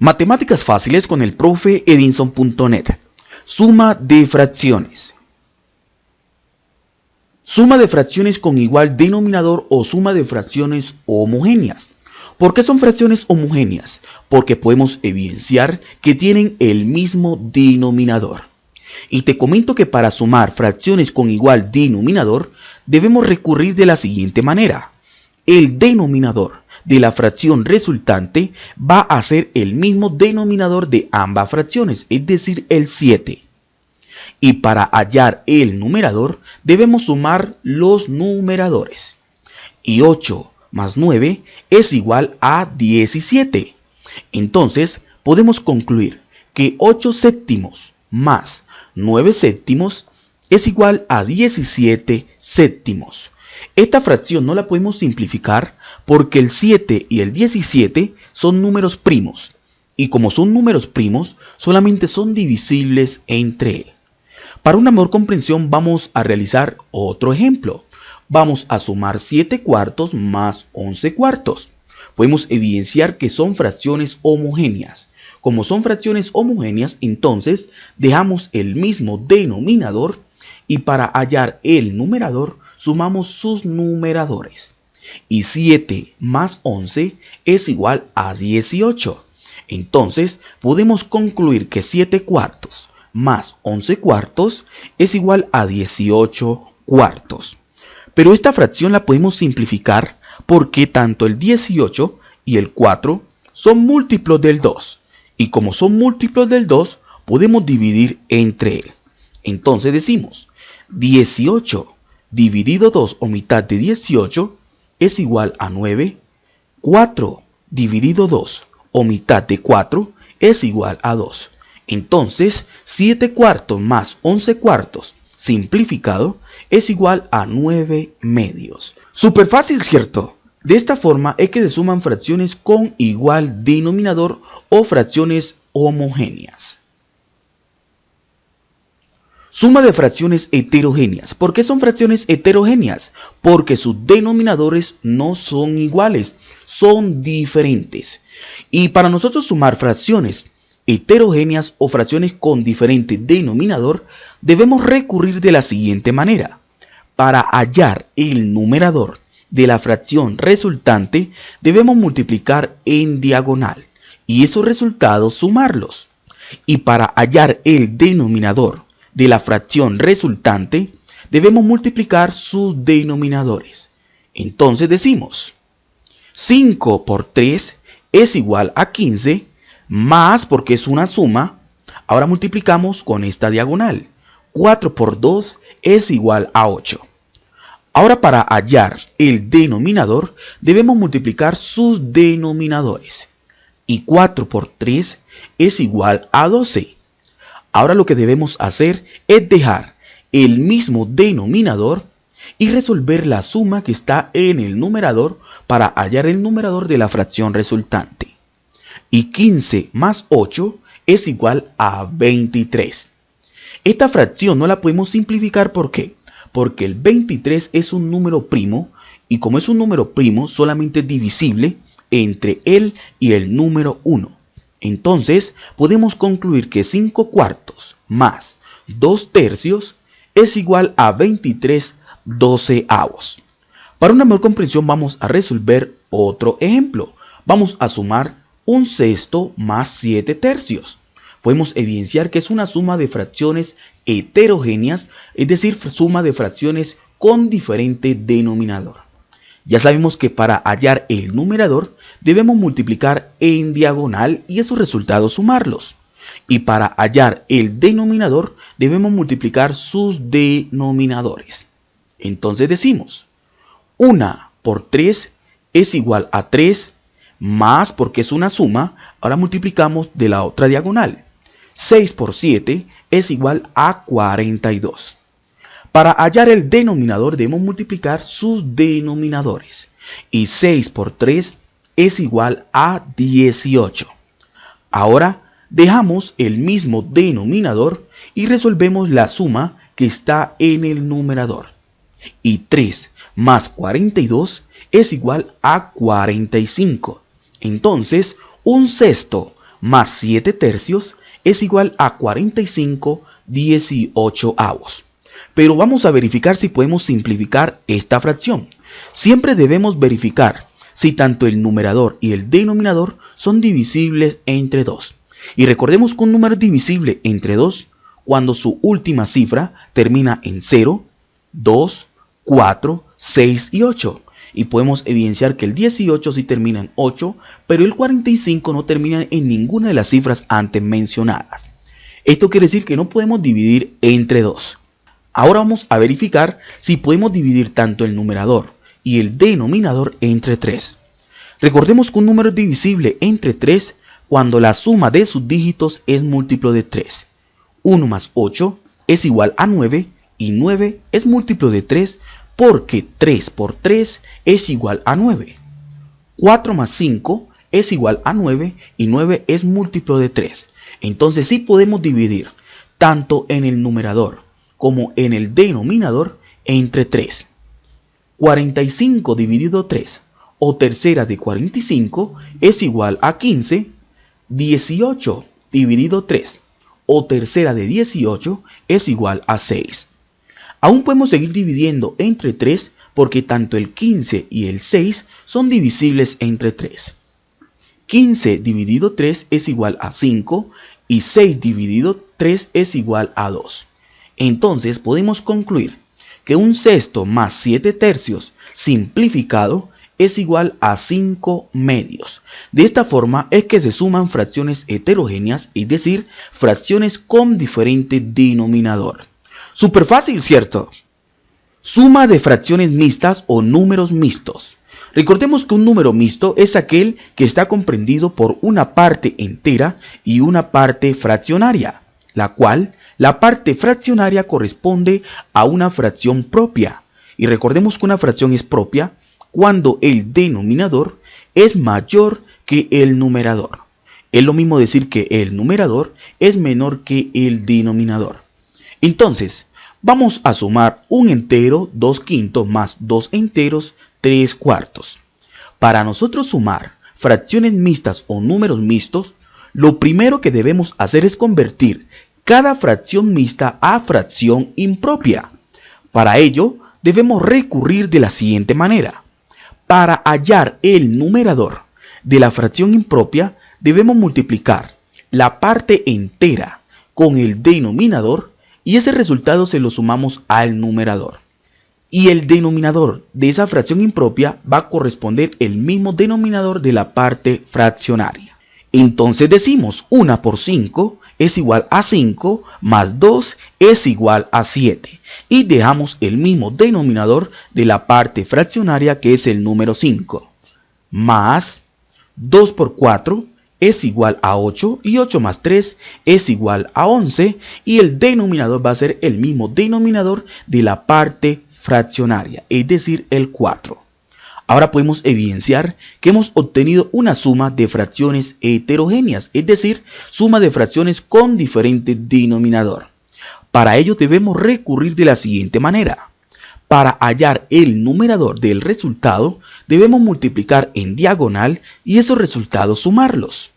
Matemáticas fáciles con el profe Edinson.net. Suma de fracciones. Suma de fracciones con igual denominador o suma de fracciones homogéneas. ¿Por qué son fracciones homogéneas? Porque podemos evidenciar que tienen el mismo denominador. Y te comento que para sumar fracciones con igual denominador debemos recurrir de la siguiente manera. El denominador de la fracción resultante va a ser el mismo denominador de ambas fracciones, es decir, el 7. Y para hallar el numerador debemos sumar los numeradores. Y 8 más 9 es igual a 17. Entonces podemos concluir que 8 séptimos más 9 séptimos es igual a 17 séptimos. Esta fracción no la podemos simplificar porque el 7 y el 17 son números primos. Y como son números primos, solamente son divisibles entre él. Para una mejor comprensión vamos a realizar otro ejemplo. Vamos a sumar 7 cuartos más 11 cuartos. Podemos evidenciar que son fracciones homogéneas. Como son fracciones homogéneas, entonces dejamos el mismo denominador y para hallar el numerador sumamos sus numeradores. Y 7 más 11 es igual a 18. Entonces podemos concluir que 7 cuartos más 11 cuartos es igual a 18 cuartos. Pero esta fracción la podemos simplificar porque tanto el 18 y el 4 son múltiplos del 2. Y como son múltiplos del 2, podemos dividir entre él. Entonces decimos 18 dividido 2 o mitad de 18 es igual a 9. 4 dividido 2 o mitad de 4 es igual a 2. Entonces 7 cuartos más 11 cuartos simplificado es igual a 9 medios. Súper fácil, ¿cierto? De esta forma es que se suman fracciones con igual denominador o fracciones homogéneas. Suma de fracciones heterogéneas. ¿Por qué son fracciones heterogéneas? Porque sus denominadores no son iguales, son diferentes. Y para nosotros sumar fracciones heterogéneas o fracciones con diferente denominador, debemos recurrir de la siguiente manera. Para hallar el numerador de la fracción resultante, debemos multiplicar en diagonal y esos resultados sumarlos. Y para hallar el denominador de la fracción resultante, debemos multiplicar sus denominadores. Entonces decimos 5 por 3 es igual a 15, más porque es una suma, ahora multiplicamos con esta diagonal. 4 por 2 es igual a 8. Ahora para hallar el denominador debemos multiplicar sus denominadores. Y 4 por 3 es igual a 12. Ahora lo que debemos hacer es dejar el mismo denominador y resolver la suma que está en el numerador para hallar el numerador de la fracción resultante. Y 15 más 8 es igual a 23. Esta fracción no la podemos simplificar, ¿por qué? Porque el 23 es un número primo y como es un número primo solamente es divisible entre él y el número 1. Entonces podemos concluir que 5 cuartos más 2 tercios es igual a 23 doceavos. Para una mejor comprensión vamos a resolver otro ejemplo. Vamos a sumar 1 sexto más 7 tercios. Podemos evidenciar que es una suma de fracciones heterogéneas, es decir, suma de fracciones con diferente denominador. Ya sabemos que para hallar el numerador debemos multiplicar en diagonal y esos resultados sumarlos. Y para hallar el denominador debemos multiplicar sus denominadores. Entonces decimos 1 por 3 es igual a 3, más porque es una suma, ahora multiplicamos de la otra diagonal. 6 por 7 es igual a 42. Para hallar el denominador debemos multiplicar sus denominadores. Y 6 por 3 es igual a 18. Ahora dejamos el mismo denominador y resolvemos la suma que está en el numerador. Y 3 más 42 es igual a 45. Entonces, 1 sexto más 7 tercios es igual a 45/18. Pero vamos a verificar si podemos simplificar esta fracción. Siempre debemos verificar si tanto el numerador y el denominador son divisibles entre 2. Y recordemos que un número es divisible entre 2 cuando su última cifra termina en 0, 2, 4, 6 y 8. Y podemos evidenciar que el 18 sí termina en 8, pero el 45 no termina en ninguna de las cifras antes mencionadas. Esto quiere decir que no podemos dividir entre 2. Ahora vamos a verificar si podemos dividir tanto el numerador y el denominador entre 3. Recordemos que un número es divisible entre 3 cuando la suma de sus dígitos es múltiplo de 3. 1 más 8 es igual a 9 y 9 es múltiplo de 3 porque 3 por 3 es igual a 9. 4 más 5 es igual a 9 y 9 es múltiplo de 3. Entonces sí podemos dividir tanto en el numerador como en el denominador entre 3. 45 dividido 3 o tercera de 45 es igual a 15. 18 dividido 3 o tercera de 18 es igual a 6. Aún podemos seguir dividiendo entre 3 porque tanto el 15 y el 6 son divisibles entre 3. 15 dividido 3 es igual a 5 y 6 dividido 3 es igual a 2. Entonces podemos concluir que un sexto más 7 tercios simplificado es igual a 5 medios. De esta forma es que se suman fracciones heterogéneas, es decir, fracciones con diferente denominador. Súper fácil, ¿cierto? Suma de fracciones mixtas o números mixtos. Recordemos que un número mixto es aquel que está comprendido por una parte entera y una parte fraccionaria, la cual la parte fraccionaria corresponde a una fracción propia. Y recordemos que una fracción es propia cuando el denominador es mayor que el numerador. Es lo mismo decir que el numerador es menor que el denominador. Entonces, vamos a sumar un entero 2/5 más 2 enteros 3/4. Para nosotros sumar fracciones mixtas o números mixtos, lo primero que debemos hacer es convertir cada fracción mixta a fracción impropia. Para ello, debemos recurrir de la siguiente manera. Para hallar el numerador de la fracción impropia, debemos multiplicar la parte entera con el denominador y ese resultado se lo sumamos al numerador. Y el denominador de esa fracción impropia va a corresponder el mismo denominador de la parte fraccionaria. Entonces decimos 1 por 5 es igual a 5 más 2 es igual a 7. Y dejamos el mismo denominador de la parte fraccionaria que es el número 5. Más 2 por 4 es igual a 8 y 8 más 3 es igual a 11. Y el denominador va a ser el mismo denominador de la parte fraccionaria, es decir, el 4. Ahora podemos evidenciar que hemos obtenido una suma de fracciones heterogéneas, es decir, suma de fracciones con diferente denominador. Para ello debemos recurrir de la siguiente manera. Para hallar el numerador del resultado, debemos multiplicar en diagonal y esos resultados sumarlos.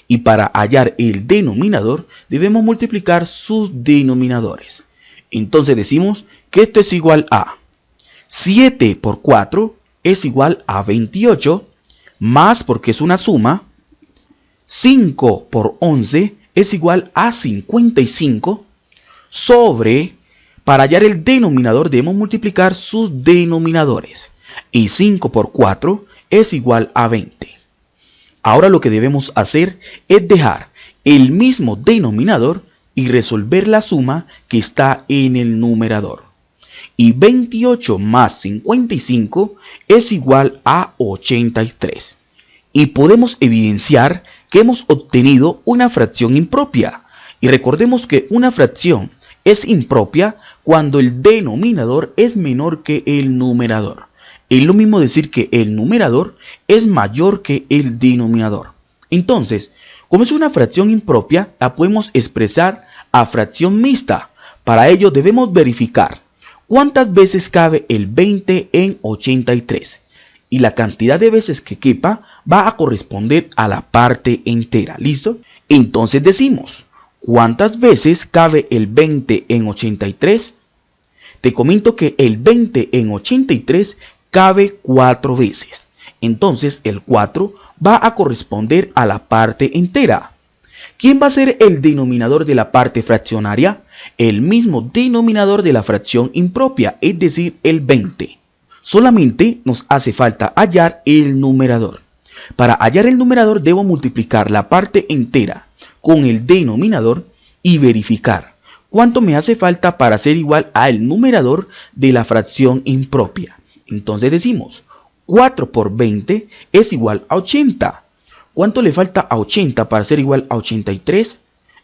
Y para hallar el denominador, debemos multiplicar sus denominadores. Entonces decimos que esto es igual a 7 por 4 es igual a 28, más porque es una suma, 5 por 11 es igual a 55, sobre, para hallar el denominador debemos multiplicar sus denominadores, y 5 por 4 es igual a 20. Ahora lo que debemos hacer es dejar el mismo denominador y resolver la suma que está en el numerador. Y 28 más 55 es igual a 83. Y podemos evidenciar que hemos obtenido una fracción impropia. Y recordemos que una fracción es impropia cuando el denominador es menor que el numerador. Es lo mismo decir que el numerador es mayor que el denominador. Entonces, como es una fracción impropia, la podemos expresar a fracción mixta. Para ello debemos verificar ¿cuántas veces cabe el 20 en 83? Y la cantidad de veces que quepa va a corresponder a la parte entera. ¿Listo? Entonces decimos, ¿cuántas veces cabe el 20 en 83? Te comento que el 20 en 83 cabe 4 veces. Entonces el 4 va a corresponder a la parte entera. ¿Quién va a ser el denominador de la parte fraccionaria? El mismo denominador de la fracción impropia, es decir, el 20. Solamente nos hace falta hallar el numerador. Para hallar el numerador debo multiplicar la parte entera con el denominador y verificar cuánto me hace falta para ser igual al numerador de la fracción impropia. Entonces decimos, 4 por 20 es igual a 80. ¿Cuánto le falta a 80 para ser igual a 83?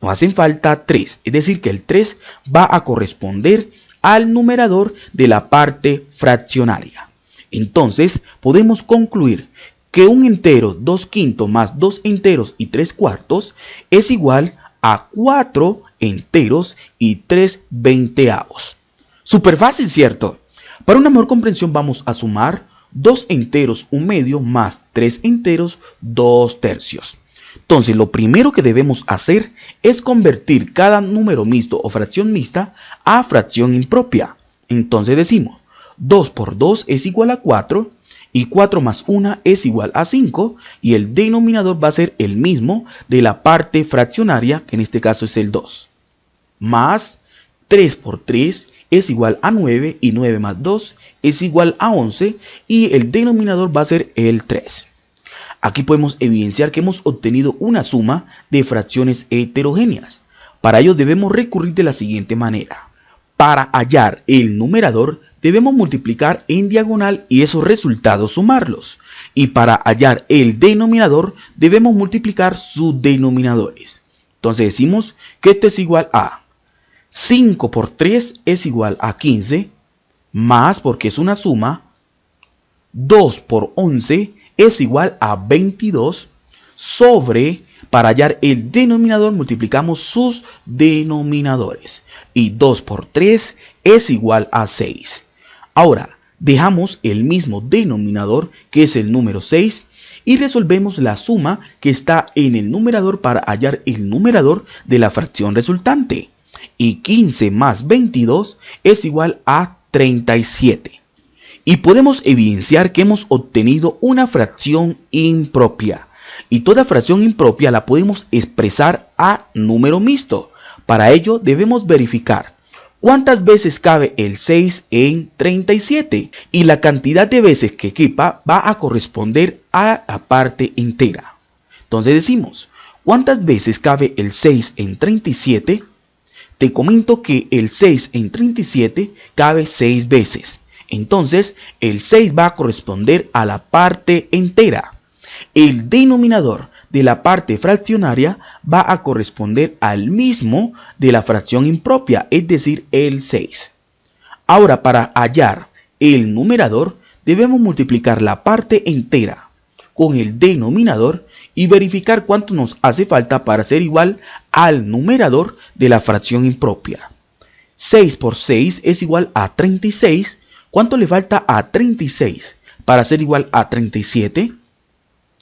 Nos hacen falta 3, es decir que el 3 va a corresponder al numerador de la parte fraccionaria. Entonces podemos concluir que un entero 2 quintos más 2 enteros y 3 cuartos es igual a 4 enteros y 3 veinteavos. Súper fácil, ¿cierto? Para una mejor comprensión vamos a sumar 2 enteros 1 medio más 3 enteros 2 tercios. Entonces lo primero que debemos hacer es convertir cada número mixto o fracción mixta a fracción impropia. Entonces decimos 2 por 2 es igual a 4 y 4 más 1 es igual a 5 y el denominador va a ser el mismo de la parte fraccionaria, que en este caso es el 2. Más 3 por 3 es igual a 9 y 9 más 2 es igual a 11 y el denominador va a ser el 3. Aquí podemos evidenciar que hemos obtenido una suma de fracciones heterogéneas. Para ello debemos recurrir de la siguiente manera. Para hallar el numerador debemos multiplicar en diagonal y esos resultados sumarlos. Y para hallar el denominador debemos multiplicar sus denominadores. Entonces decimos que esto es igual a 5 por 3 es igual a 15, más, porque es una suma, 2 por 11 es igual a 22, sobre, para hallar el denominador multiplicamos sus denominadores, y 2 por 3 es igual a 6. Ahora, dejamos el mismo denominador, que es el número 6, y resolvemos la suma que está en el numerador para hallar el numerador de la fracción resultante. Y 15 más 22 es igual a 37. Y podemos evidenciar que hemos obtenido una fracción impropia. Y toda fracción impropia la podemos expresar a número mixto. Para ello debemos verificar cuántas veces cabe el 6 en 37. Y la cantidad de veces que quepa va a corresponder a la parte entera. Entonces decimos, ¿cuántas veces cabe el 6 en 37? Te comento que el 6 en 37 cabe 6 veces. Entonces, el 6 va a corresponder a la parte entera. El denominador de la parte fraccionaria va a corresponder al mismo de la fracción impropia, es decir, el 6. Ahora, para hallar el numerador, debemos multiplicar la parte entera con el denominador y verificar cuánto nos hace falta para ser igual al numerador de la fracción impropia. 6 por 6 es igual a 36. ¿Cuánto le falta a 36 para ser igual a 37?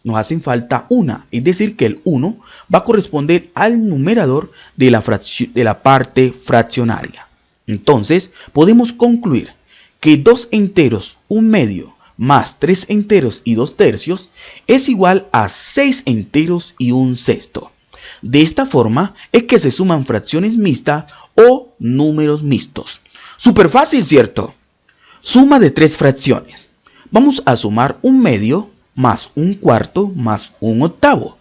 Nos hacen falta 1, es decir que el 1 va a corresponder al numerador de la parte fraccionaria. Entonces podemos concluir que 2 enteros 1 medio más 3 enteros y 2 tercios es igual a 6 enteros y 1 sexto. De esta forma es que se suman fracciones mixtas o números mixtos. Súper fácil, ¿cierto? Suma de 3 fracciones. Vamos a sumar 1 medio más 1 cuarto más 1 octavo.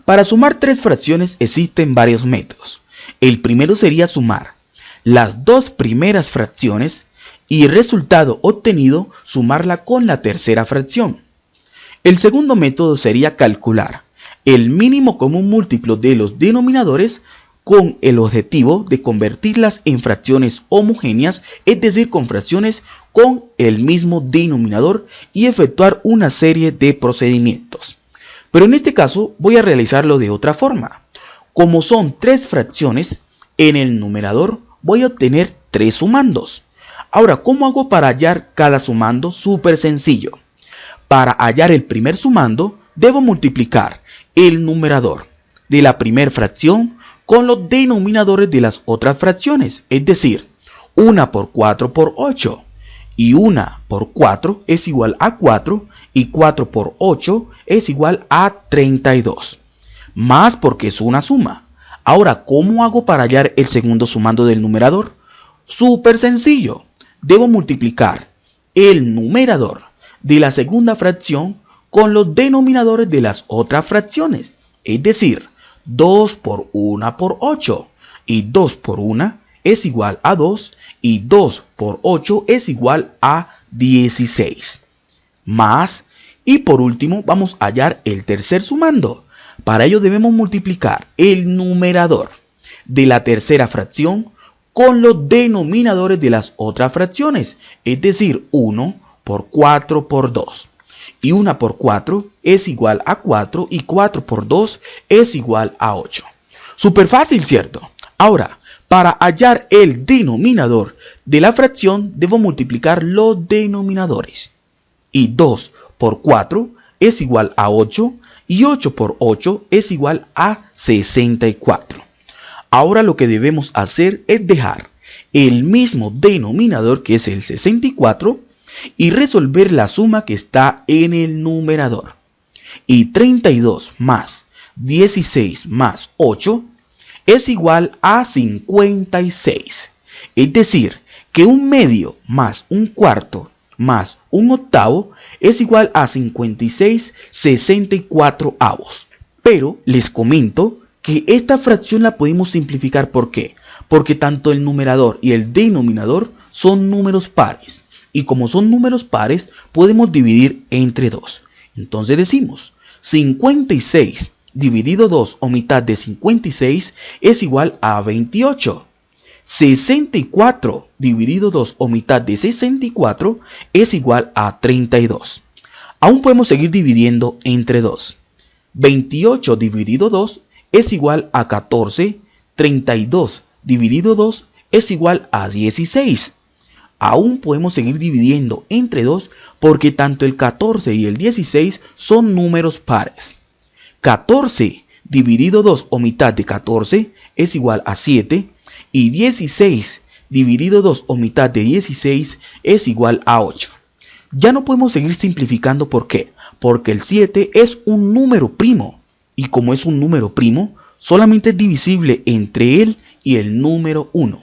Para sumar 3 fracciones existen varios métodos. El primero sería sumar las 2 primeras fracciones y el resultado obtenido sumarla con la tercera fracción. El segundo método sería calcular el mínimo común múltiplo de los denominadores con el objetivo de convertirlas en fracciones homogéneas, es decir, con fracciones con el mismo denominador y efectuar una serie de procedimientos. Pero en este caso voy a realizarlo de otra forma. Como son 3 fracciones, en el numerador voy a obtener 3 sumandos. Ahora, ¿cómo hago para hallar cada sumando? Súper sencillo. Para hallar el primer sumando, debo multiplicar el numerador de la primera fracción con los denominadores de las otras fracciones, es decir, 1 por 4 por 8, y 1 por 4 es igual a 4, y 4 por 8 es igual a 32, más porque es una suma. Ahora, ¿cómo hago para hallar el segundo sumando del numerador? Súper sencillo, debo multiplicar el numerador de la segunda fracción con los denominadores de las otras fracciones, es decir, 2 por 1 por 8, y 2 por 1 es igual a 2, y 2 por 8 es igual a 16. Más, y por último vamos a hallar el tercer sumando. Para ello debemos multiplicar el numerador de la tercera fracción con los denominadores de las otras fracciones, es decir, 1 por 4 por 2. Y 1 por 4 es igual a 4 y 4 por 2 es igual a 8. Súper fácil, ¿cierto? Ahora, para hallar el denominador de la fracción, debo multiplicar los denominadores. Y 2 por 4 es igual a 8 y 8 por 8 es igual a 64. Ahora lo que debemos hacer es dejar el mismo denominador, que es el 64, y resolver la suma que está en el numerador. Y 32 más 16 más 8 es igual a 56. Es decir, que un medio más un cuarto más un octavo es igual a 56/64. Pero les comento que esta fracción la podemos simplificar. ¿Por qué? Porque tanto el numerador y el denominador son números pares. Y como son números pares, podemos dividir entre 2. Entonces decimos, 56 dividido 2 o mitad de 56 es igual a 28. 64 dividido 2 o mitad de 64 es igual a 32. Aún podemos seguir dividiendo entre 2. 28 dividido 2 es igual a 14. 32 dividido 2 es igual a 16. Aún podemos seguir dividiendo entre 2 porque tanto el 14 y el 16 son números pares. 14 dividido 2 o mitad de 14 es igual a 7 y 16 dividido 2 o mitad de 16 es igual a 8. Ya no podemos seguir simplificando. ¿Por qué? Porque el 7 es un número primo y como es un número primo solamente es divisible entre él y el número 1.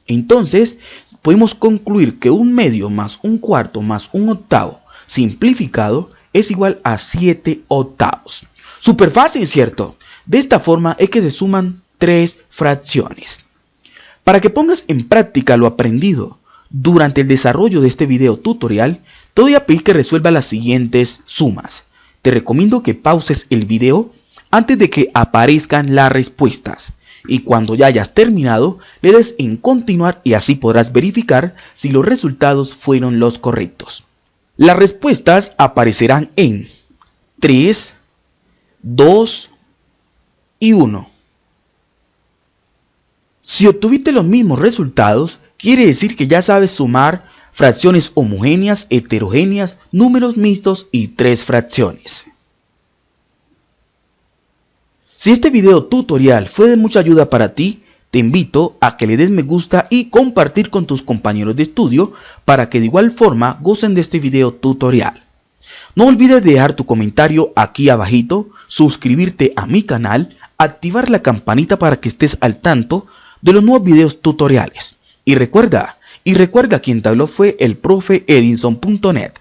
Entonces, podemos concluir que un medio más un cuarto más un octavo simplificado es igual a 7 octavos. Súper fácil, ¿cierto? De esta forma es que se suman 3 fracciones. Para que pongas en práctica lo aprendido durante el desarrollo de este video tutorial, te voy a pedir que resuelvas las siguientes sumas. Te recomiendo que pauses el video antes de que aparezcan las respuestas. Y cuando ya hayas terminado, le des en continuar y así podrás verificar si los resultados fueron los correctos. Las respuestas aparecerán en 3, 2 y 1. Si obtuviste los mismos resultados, quiere decir que ya sabes sumar fracciones homogéneas, heterogéneas, números mixtos y 3 fracciones. Si este video tutorial fue de mucha ayuda para ti, te invito a que le des me gusta y compartir con tus compañeros de estudio para que de igual forma gocen de este video tutorial. No olvides dejar tu comentario aquí abajito, suscribirte a mi canal, activar la campanita para que estés al tanto de los nuevos videos tutoriales. Y recuerda, quien te habló fue el profe Edinson.net.